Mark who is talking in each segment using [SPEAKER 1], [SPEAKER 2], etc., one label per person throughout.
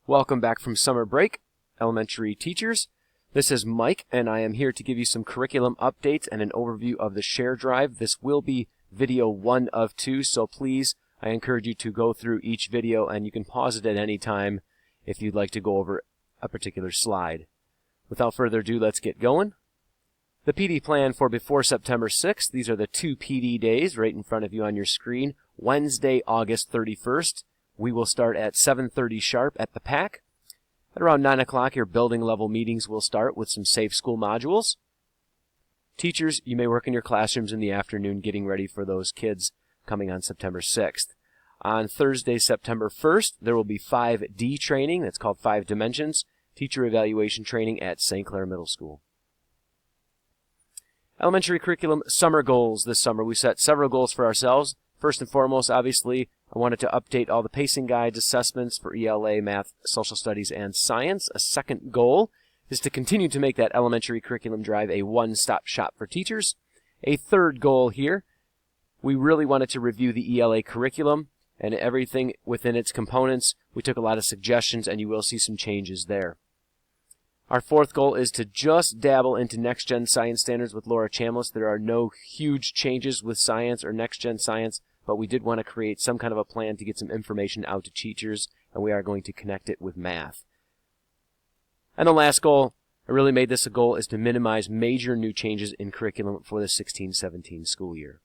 [SPEAKER 1] Welcome back from summer break, elementary teachers. This is Mike, and I am here to give you some curriculum updates and an overview of the Share Drive. This will be video 1 of 2, so please, I encourage you to go through each video, and you can pause it at any time if you'd like to go over a particular slide. Without further ado, let's get going. The PD plan for before September 6th, these are the 2 PD days right in front of you on your screen. Wednesday, August 31st. We will start at 7:30 sharp at the PAC. At around 9 o'clock, your building level meetings will start with some Safe School modules. Teachers, you may work in your classrooms in the afternoon getting ready for those kids coming on September 6th. On Thursday, September 1st, there will be 5D training. That's called 5 Dimensions. Teacher evaluation training at St. Clair Middle School. Elementary curriculum summer goals this summer. We set several goals for ourselves. First and foremost, obviously, I wanted to update all the pacing guides, assessments for ELA, math, social studies, and science. A second goal is to continue to make that elementary curriculum drive a one-stop shop for teachers. A third goal here, we really wanted to review the ELA curriculum and everything within its components. We took a lot of suggestions, and you will see some changes there. Our fourth goal is to just dabble into Next Gen Science Standards with Laura Chambliss. There are no huge changes with science or Next Gen Science, but we did want to create some kind of a plan to get some information out to teachers, and we are going to connect it with math. And the last goal, I really made this a goal, is to minimize major new changes in curriculum for the 16-17 school year.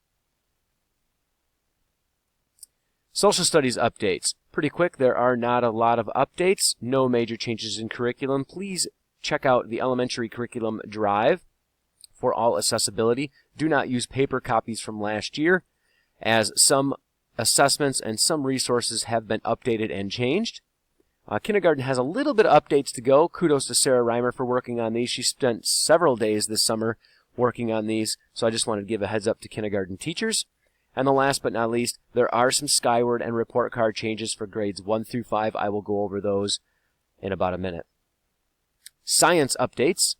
[SPEAKER 1] Social studies updates. Pretty quick, there are not a lot of updates, no major changes in curriculum. Please check out the elementary curriculum drive for all accessibility. Do not use paper copies from last year, as some assessments and some resources have been updated and changed. Kindergarten has a little bit of updates to go. Kudos to Sarah Reimer for working on these. She spent several days this summer working on these, so I just wanted to give a heads up to kindergarten teachers. And the last but not least, there are some Skyward and report card changes for grades 1 through 5. I will go over those in about a minute. Science updates.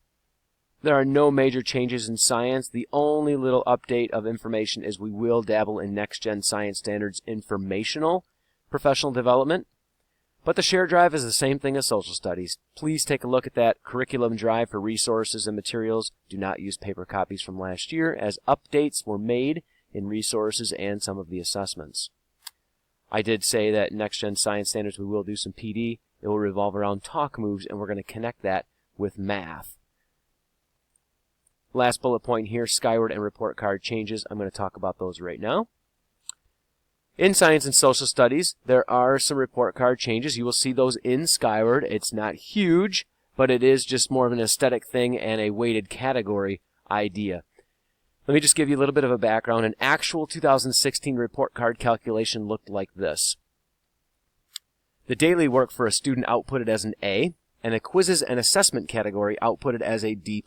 [SPEAKER 1] There are no major changes in science. The only little update of information is we will dabble in Next Gen Science Standards informational professional development. But the Share Drive is the same thing as social studies. Please take a look at that curriculum drive for resources and materials. Do not use paper copies from last year, as updates were made in resources and some of the assessments. I did say that Next Gen Science Standards we will do some PD. It will revolve around talk moves, and we're going to connect that with math. Last bullet point here, Skyward and report card changes. I'm going to talk about those right now. In science and social studies, there are some report card changes. You will see those in Skyward. It's not huge, but it is just more of an aesthetic thing and a weighted category idea. Let me just give you a little bit of a background. An actual 2016 report card calculation looked like this. The daily work for a student outputted as an A, and a quizzes and assessment category outputted as a D+.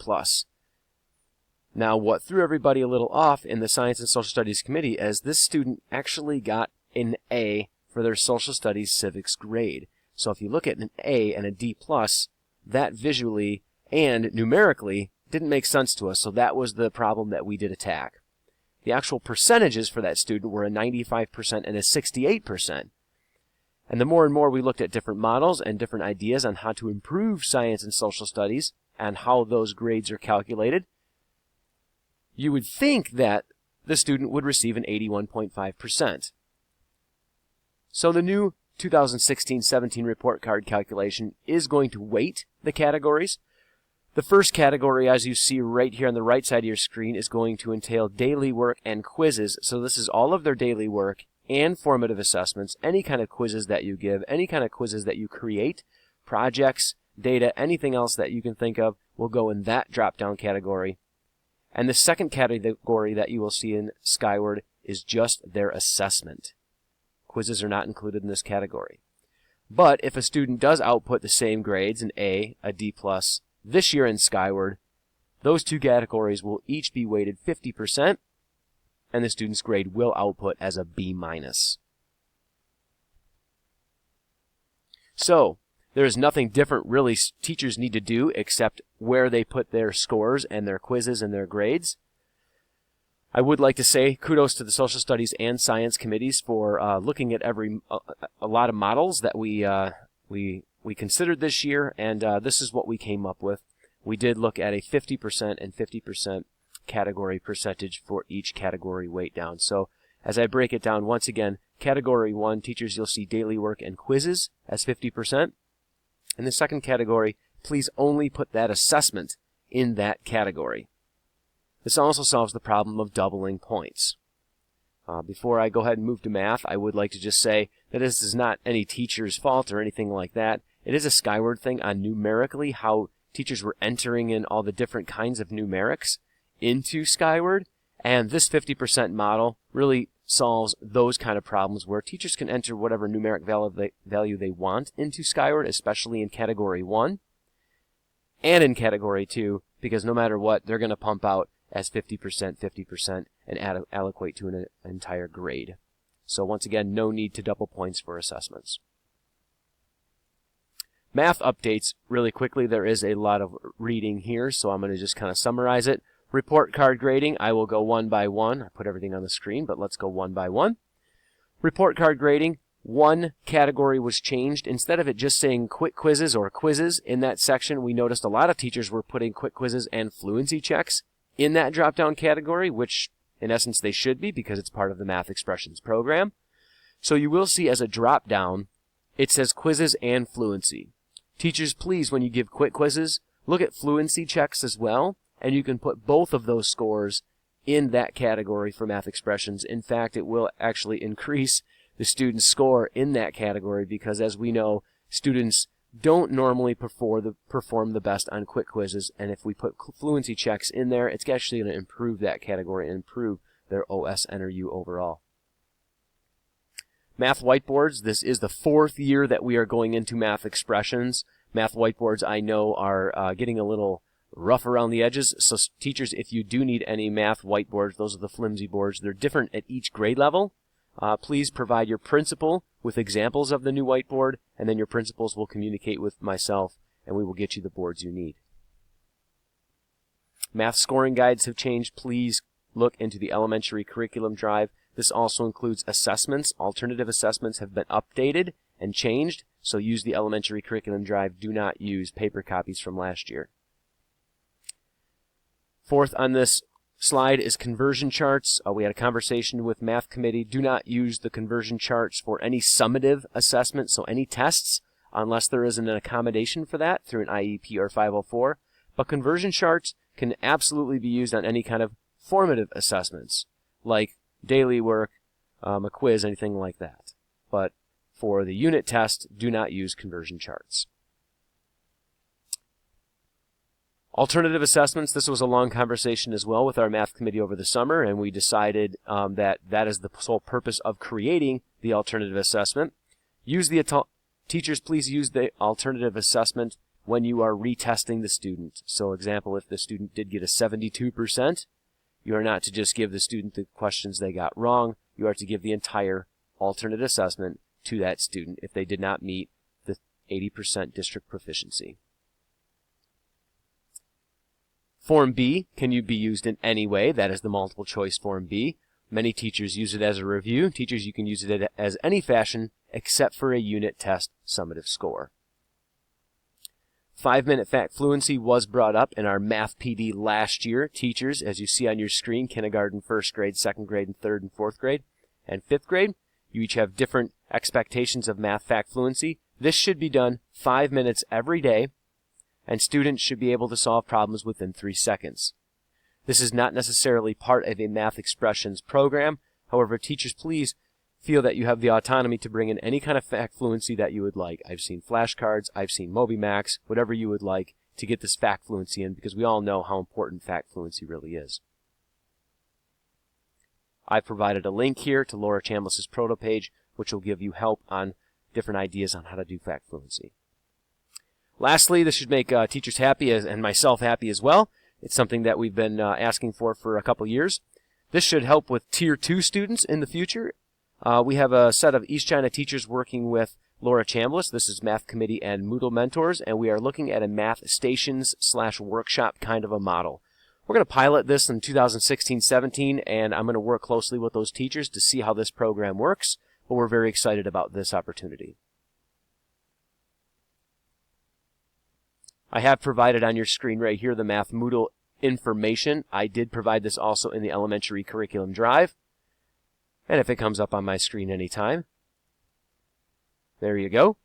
[SPEAKER 1] Now, what threw everybody a little off in the Science and Social Studies Committee is this student actually got an A for their Social Studies Civics grade. So if you look at an A and a D+, that visually and numerically didn't make sense to us, so that was the problem that we did attack. The actual percentages for that student were a 95% and a 68%. And the more and more we looked at different models and different ideas on how to improve science and social studies and how those grades are calculated, you would think that the student would receive an 81.5%. So the new 2016-17 report card calculation is going to weight the categories. The first category, as you see right here on the right side of your screen, is going to entail daily work and quizzes. So this is all of their daily work and formative assessments, any kind of quizzes that you give, any kind of quizzes that you create, projects, data, anything else that you can think of will go in that drop-down category. And the second category that you will see in Skyward is just their assessment. Quizzes are not included in this category. But if a student does output the same grades, an A, a D+, this year in Skyward, those two categories will each be weighted 50%, and the student's grade will output as a B-. So, there is nothing different really teachers need to do except where they put their scores and their quizzes and their grades. I would like to say kudos to the social studies and science committees for looking at a lot of models that we we considered this year, and this is what we came up with. We did look at a 50% and 50% category percentage for each category weight down. So as I break it down once again, Category 1, teachers, you'll see daily work and quizzes as 50%. In the second category, please only put that assessment in that category. This also solves the problem of doubling points. Before I go ahead and move to math, I would like to just say that this is not any teacher's fault or anything like that. It is a Skyward thing on numerically, how teachers were entering in all the different kinds of numerics into Skyward, and this 50% model really solves those kind of problems where teachers can enter whatever numeric value they want into Skyward, especially in Category 1 and in Category 2, because no matter what, they're going to pump out as 50%, 50%, and allocate to an entire grade. So once again, no need to double points for assessments. Math updates, really quickly, there is a lot of reading here, so I'm going to just kind of summarize it. Report card grading, I will go one by one. I put everything on the screen, but let's go one by one. Report card grading, one category was changed. Instead of it just saying quick quizzes or quizzes in that section, we noticed a lot of teachers were putting quick quizzes and fluency checks in that drop-down category, which in essence they should be because it's part of the Math Expressions program. So you will see as a drop-down, it says quizzes and fluency. Teachers, please, when you give quick quizzes, look at fluency checks as well, and you can put both of those scores in that category for Math Expressions. In fact, it will actually increase the student's score in that category because, as we know, students don't normally perform the best on quick quizzes, and if we put fluency checks in there, it's actually going to improve that category and improve their OS NRU overall. Math whiteboards, this is the 4th year that we are going into Math Expressions. Math whiteboards, I know, are getting a little rough around the edges, so teachers, if you do need any math whiteboards, those are the flimsy boards. They're different at each grade level. Please provide your principal with examples of the new whiteboard, and then your principals will communicate with myself, and we will get you the boards you need. Math scoring guides have changed. Please look into the elementary curriculum drive. This also includes assessments. Alternative assessments have been updated and changed, so use the elementary curriculum drive. Do not use paper copies from last year. Fourth on this slide is conversion charts. We had a conversation with Math Committee. Do not use the conversion charts for any summative assessment, so any tests, unless there is an accommodation for that through an IEP or 504. But conversion charts can absolutely be used on any kind of formative assessments, like daily work, a quiz, anything like that. But for the unit test, do not use conversion charts. Alternative assessments, this was a long conversation as well with our Math Committee over the summer, and we decided that is the sole purpose of creating the alternative assessment. Teachers, please use the alternative assessment when you are retesting the student. So example, if the student did get a 72%, you are not to just give the student the questions they got wrong. You are to give the entire alternate assessment to that student if they did not meet the 80% district proficiency. Form B can be used in any way. That is the multiple choice Form B. Many teachers use it as a review. Teachers, you can use it as any fashion except for a unit test summative score. 5-minute fact fluency was brought up in our Math PD last year. Teachers, as you see on your screen, kindergarten, 1st grade, 2nd grade, and 3rd and 4th grade, and 5th grade, you each have different expectations of math fact fluency. This should be done 5 minutes every day, and students should be able to solve problems within 3 seconds. This is not necessarily part of a Math Expressions program. However, teachers, please feel that you have the autonomy to bring in any kind of fact fluency that you would like. I've seen flashcards, I've seen MobyMax, whatever you would like to get this fact fluency in, because we all know how important fact fluency really is. I've provided a link here to Laura Chambliss's proto page, which will give you help on different ideas on how to do fact fluency. Lastly, this should make teachers happy and myself happy as well. It's something that we've been asking for a couple years. This should help with Tier 2 students in the future. We have a set of East China teachers working with Laura Chambliss. This is Math Committee and Moodle Mentors, and we are looking at a Math Stations/workshop kind of a model. We're going to pilot this in 2016-17, and I'm going to work closely with those teachers to see how this program works, but we're very excited about this opportunity. I have provided on your screen right here the Math Moodle information. I did provide this also in the Elementary Curriculum Drive. And if it comes up on my screen anytime, there you go.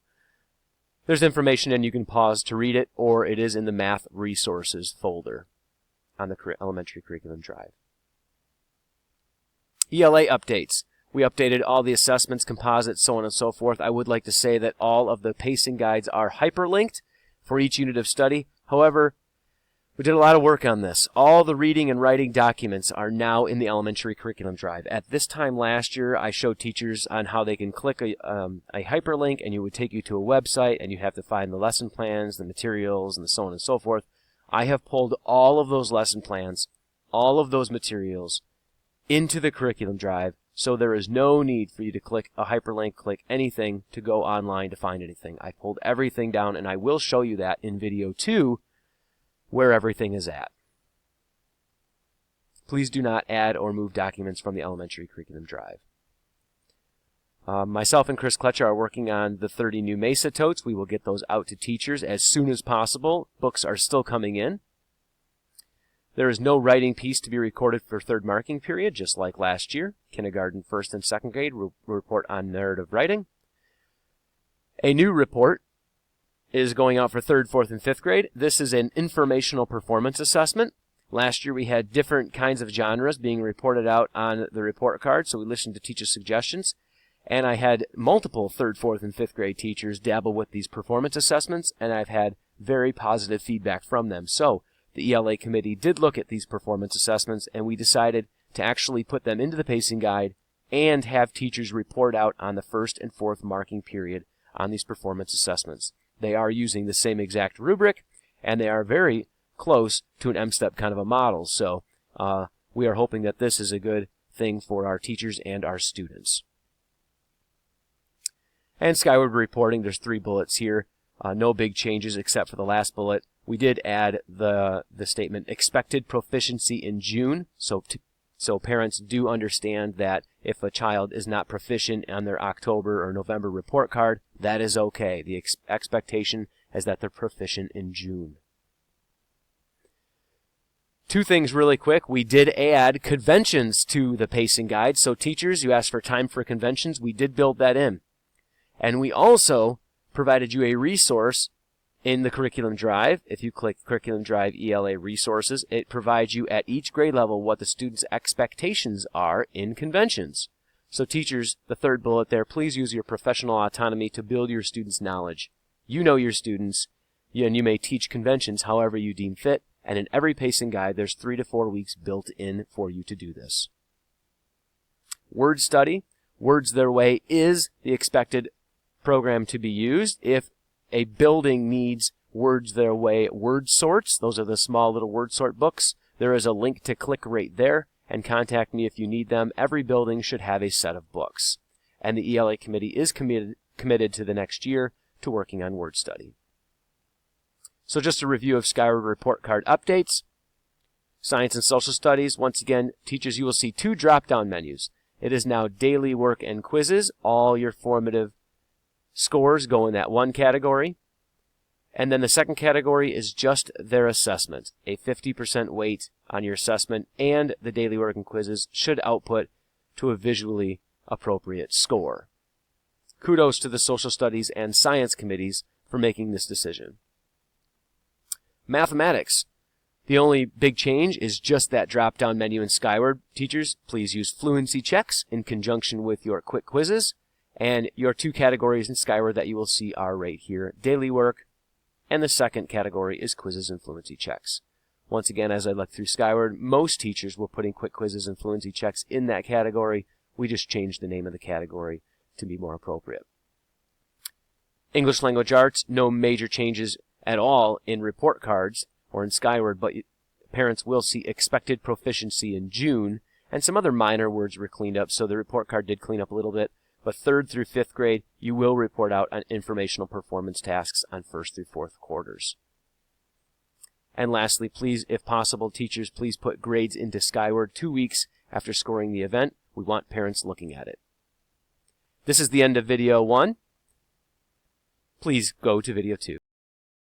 [SPEAKER 1] There's information and you can pause to read it, or it is in the Math Resources folder on the Elementary Curriculum Drive. ELA updates. We updated all the assessments, composites, so on and so forth. I would like to say that all of the pacing guides are hyperlinked for each unit of study. However, we did a lot of work on this. All the reading and writing documents are now in the Elementary Curriculum Drive. At this time last year, I showed teachers on how they can click a hyperlink, and it would take you to a website, and you have to find the lesson plans, the materials, and so on and so forth. I have pulled all of those lesson plans, all of those materials, into the Curriculum Drive, so there is no need for you to click a hyperlink, click anything to go online to find anything. I pulled everything down, and I will show you that in video 2, where everything is at. Please do not add or move documents from the Elementary Curriculum Drive. Myself and Chris Kletcher are working on the 30 new Mesa totes. We will get those out to teachers as soon as possible. Books are still coming in. There is no writing piece to be recorded for third marking period, just like last year. Kindergarten, first and second grade will report on narrative writing. A new report is going out for third, fourth, and fifth grade. This is an informational performance assessment. Last year we had different kinds of genres being reported out on the report card, so we listened to teachers' suggestions. And I had multiple third, fourth, and fifth grade teachers dabble with these performance assessments, and I've had very positive feedback from them. So the ELA committee did look at these performance assessments, and we decided to actually put them into the pacing guide and have teachers report out on the first and fourth marking period on these performance assessments. They are using the same exact rubric, and they are very close to an M-STEP kind of a model. So we are hoping that this is a good thing for our teachers and our students. And Skyward reporting, there's 3 bullets here. No big changes except for the last bullet. We did add the statement expected proficiency in June, so parents do understand that if a child is not proficient on their October or November report card, that is okay. The expectation is that they're proficient in June. 2 things really quick. We did add conventions to the pacing guide. So teachers, you asked for time for conventions. We did build that in. And we also provided you a resource in the Curriculum Drive. If you click Curriculum Drive ELA Resources, it provides you at each grade level what the students' expectations are in conventions. So teachers, the 3rd bullet there, please use your professional autonomy to build your students' knowledge. You know your students, and you may teach conventions however you deem fit, and in every pacing guide there's 3 to 4 weeks built in for you to do this. Word study. Words Their Way is the expected program to be used. If a building needs Words Their Way word sorts, those are the small little word sort books, there is a link to click right there and contact me if you need them. Every building should have a set of books. And the ELA committee is committed to the next year to working on word study. So just a review of Skyward report card updates. Science and Social Studies, once again, teachers, you will see 2 drop-down menus. It is now daily work and quizzes. All your formative scores go in that one category. And then the second category is just their assessment. A 50% weight on your assessment, and the daily work and quizzes should output to a visually appropriate score. Kudos to the Social Studies and Science committees for making this decision. Mathematics. The only big change is just that drop-down menu in Skyward. Teachers, please use fluency checks in conjunction with your quick quizzes. And your 2 categories in Skyward that you will see are right here, daily work, and the second category is quizzes and fluency checks. Once again, as I look through Skyward, most teachers were putting quick quizzes and fluency checks in that category. We just changed the name of the category to be more appropriate. English Language Arts, no major changes at all in report cards or in Skyward, but parents will see expected proficiency in June, and some other minor words were cleaned up, so the report card did clean up a little bit. But 3rd through 5th grade, you will report out on informational performance tasks on 1st through 4th quarters. And lastly, please, if possible, teachers, please put grades into Skyward 2 weeks after scoring the event. We want parents looking at it. This is the end of video 1. Please go to video 2.